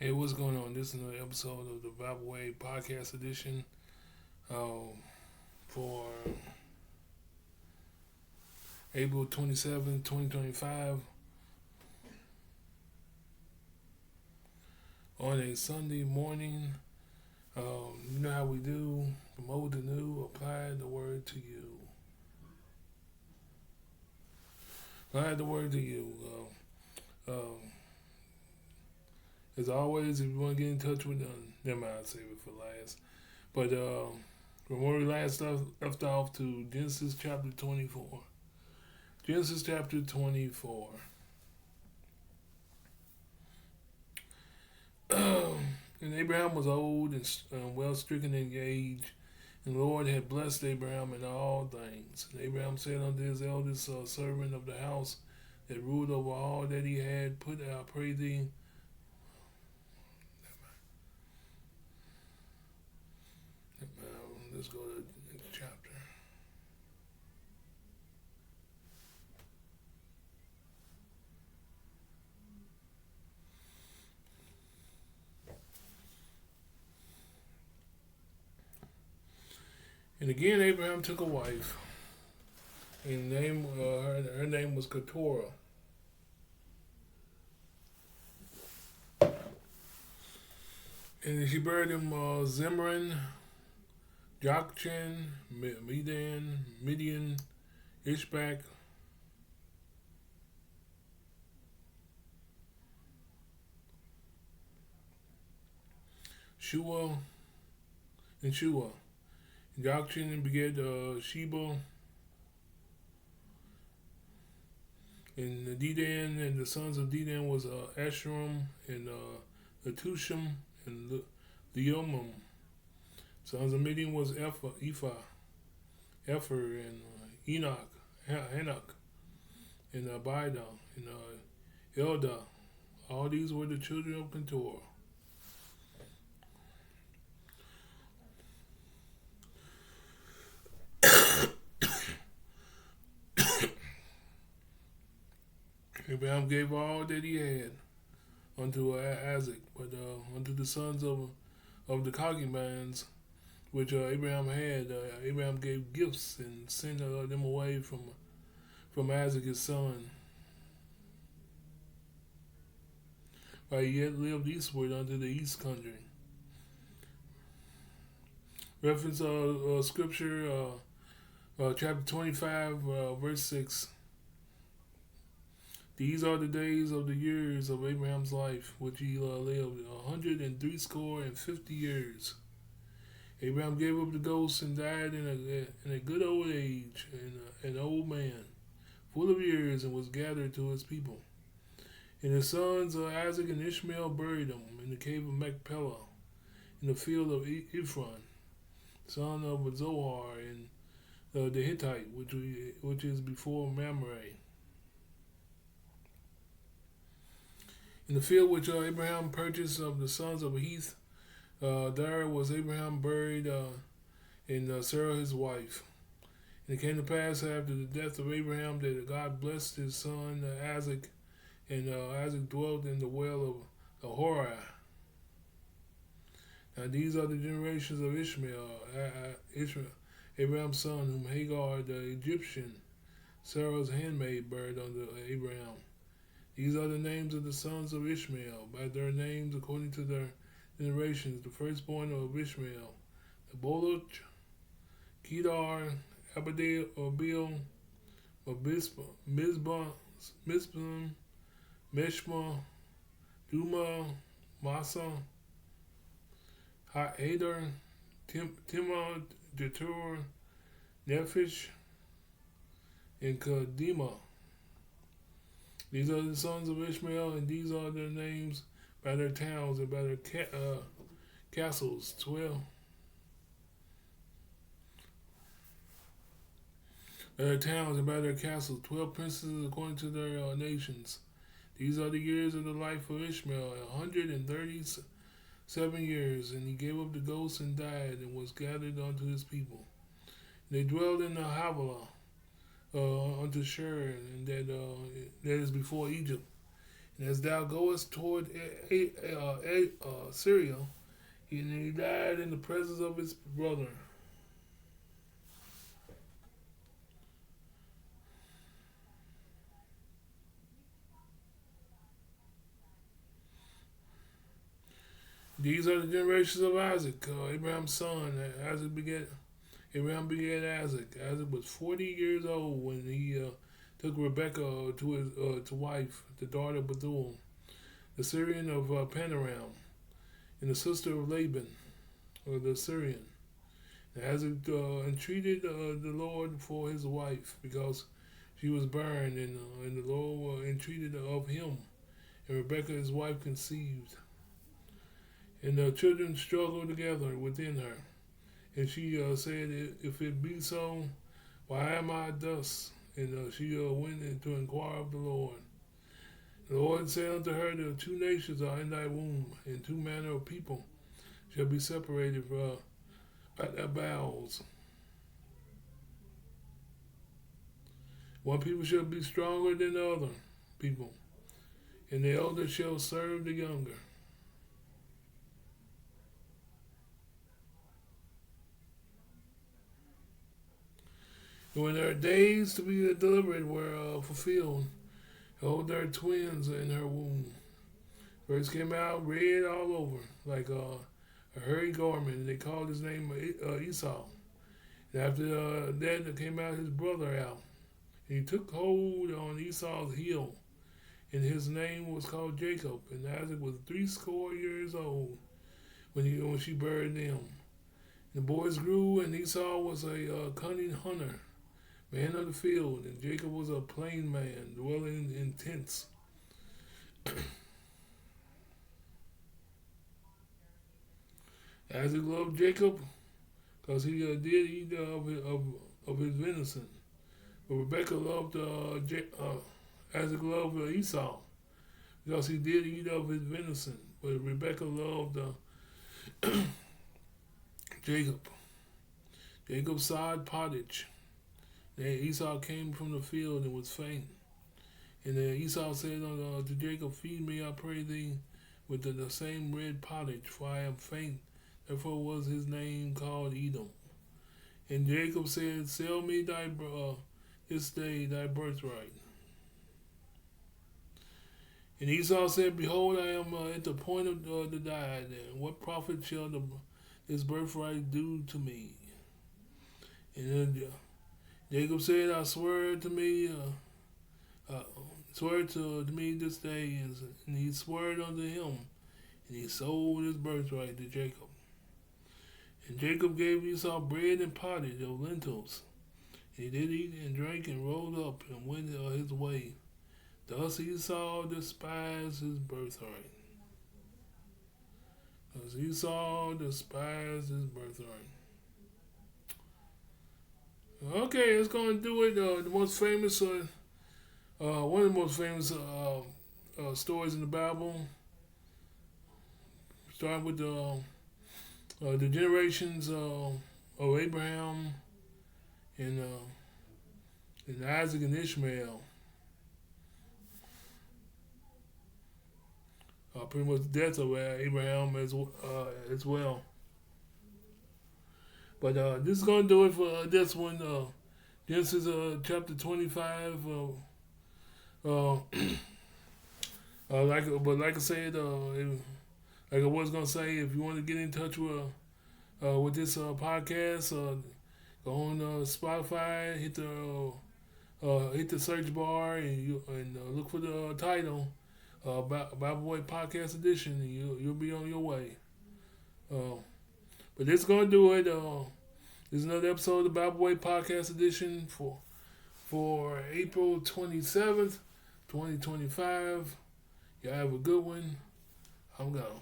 Hey, what's going on? This is another episode of the Bible Way Podcast Edition for April 27, 2025, on a Sunday morning. You know how we do: from old to new, apply the word to you. Apply the word to you. As always, if you want to get in touch with them, never mind, I'll save it for last. But from where we last left off to Genesis chapter 24. Genesis chapter 24. And Abraham was old and well stricken in age, and the Lord had blessed Abraham in all things. And Abraham said unto his eldest servant of the house that ruled over all that he had, Put, I pray thee, let's go to the next chapter. And again, Abraham took a wife, and her name was Keturah. And she buried him Zimran, Jokchan, Midian, Ishbak, Shua, and Shua. Jokchan begat Sheba, and Dedan, and the sons of Dedan was Asherim, and Letushim, and Leomim. Sons of Midian was Ephah, and Enoch, Hanok, and Abida, and Elda. All these were the children of Keturah. Abraham gave all that he had unto Isaac, but unto the sons of the concubines which Abraham had, Abraham gave gifts and sent them away from Isaac his son, while he yet lived eastward unto the east country. Reference scripture, chapter 25, verse 6. These are the days of the years of Abraham's life, which he lived 150 years. Abraham gave up the ghost and died in a good old age, an old man, full of years, and was gathered to his people. And his sons Isaac and Ishmael buried him in the cave of Machpelah, in the field of Ephron, son of Zohar, and the Hittite, which is before Mamre. In the field which Abraham purchased of the sons of Heth, there was Abraham buried in Sarah his wife. And it came to pass after the death of Abraham that God blessed his son Isaac, and Isaac dwelt in the well of Ahorah. Now these are the generations of Ishmael, Abraham's son, whom Hagar the Egyptian, Sarah's handmaid, buried unto Abraham. These are the names of the sons of Ishmael, by their names according to their generations. The firstborn of Ishmael, Boloch, Kedar, Abil, Mizpah, Meshma, Duma, Masa, Hadar, Timah, Jetur, Nephish, and Kadima. These are the sons of Ishmael, and these are their names by their towns and by their castles. 12. By their towns and by their castles, 12 princes according to their nations. These are the years of the life of Ishmael, 137 years, and he gave up the ghost and died, and was gathered unto his people. And they dwelled in the Havilah, unto Shur, and that is before Egypt. And as thou goest toward Syria, he died in the presence of his brother. These are the generations of Isaac, Abraham's son. Abraham begat Isaac. Isaac was 40 years old when he took Rebekah to his to wife, the daughter of Bethuel, the Syrian of Panaram, and the sister of Laban, or the Syrian. And Isaac entreated the Lord for his wife because she was barren, and the Lord entreated of him. And Rebekah, his wife, conceived. And the children struggled together within her. And she said, If it be so, why am I thus? And she went in to inquire of the Lord. The Lord said unto her, The two nations are in thy womb, and two manner of people shall be separated by thy bowels. One people shall be stronger than the other people, and the elder shall serve the younger. And when their days to be delivered were fulfilled, behold, there were twins in her womb. First came out red all over, like a hairy garment, and they called his name Esau. And after that came out his brother out. And he took hold on Esau's heel, and his name was called Jacob. And Isaac was 80 years old when she buried them. The boys grew, and Esau was a cunning hunter, man of the field, and Jacob was a plain man, dwelling in tents. Isaac loved Jacob because he did eat of his venison. But Rebekah loved Isaac loved Esau because he did eat of his venison. But Rebekah loved Jacob. Jacob sowed pottage. Then Esau came from the field and was faint. And then Esau said to Jacob, Feed me, I pray thee, with the same red pottage, for I am faint. Therefore was his name called Edom. And Jacob said, Sell me this day thy birthright. And Esau said, Behold, I am at the point of to die. And what profit shall this birthright do to me? And then Jacob said, I swear to me, swear to me this day. And he swore unto him, and he sold his birthright to Jacob. And Jacob gave Esau bread and pottage of lentils. He did eat and drank and rose up and went his way. Thus Esau despised his birthright. Thus Esau despised his birthright. Okay, it's going to do it. The most famous, one of the most famous stories in the Bible, starting with the generations of Abraham and Isaac and Ishmael. Pretty much the death of Abraham as well. But this is going to do it for this one. Genesis chapter 25. Like I said, like I was going to say, if you want to get in touch with this podcast, go on Spotify, hit the search bar, and look for the title, Bible Boy Podcast Edition, and you'll be on your way. But this is going to do it. This is another episode of the Bible Boy Podcast Edition for April 27th, 2025. Y'all have a good one. I'm gone.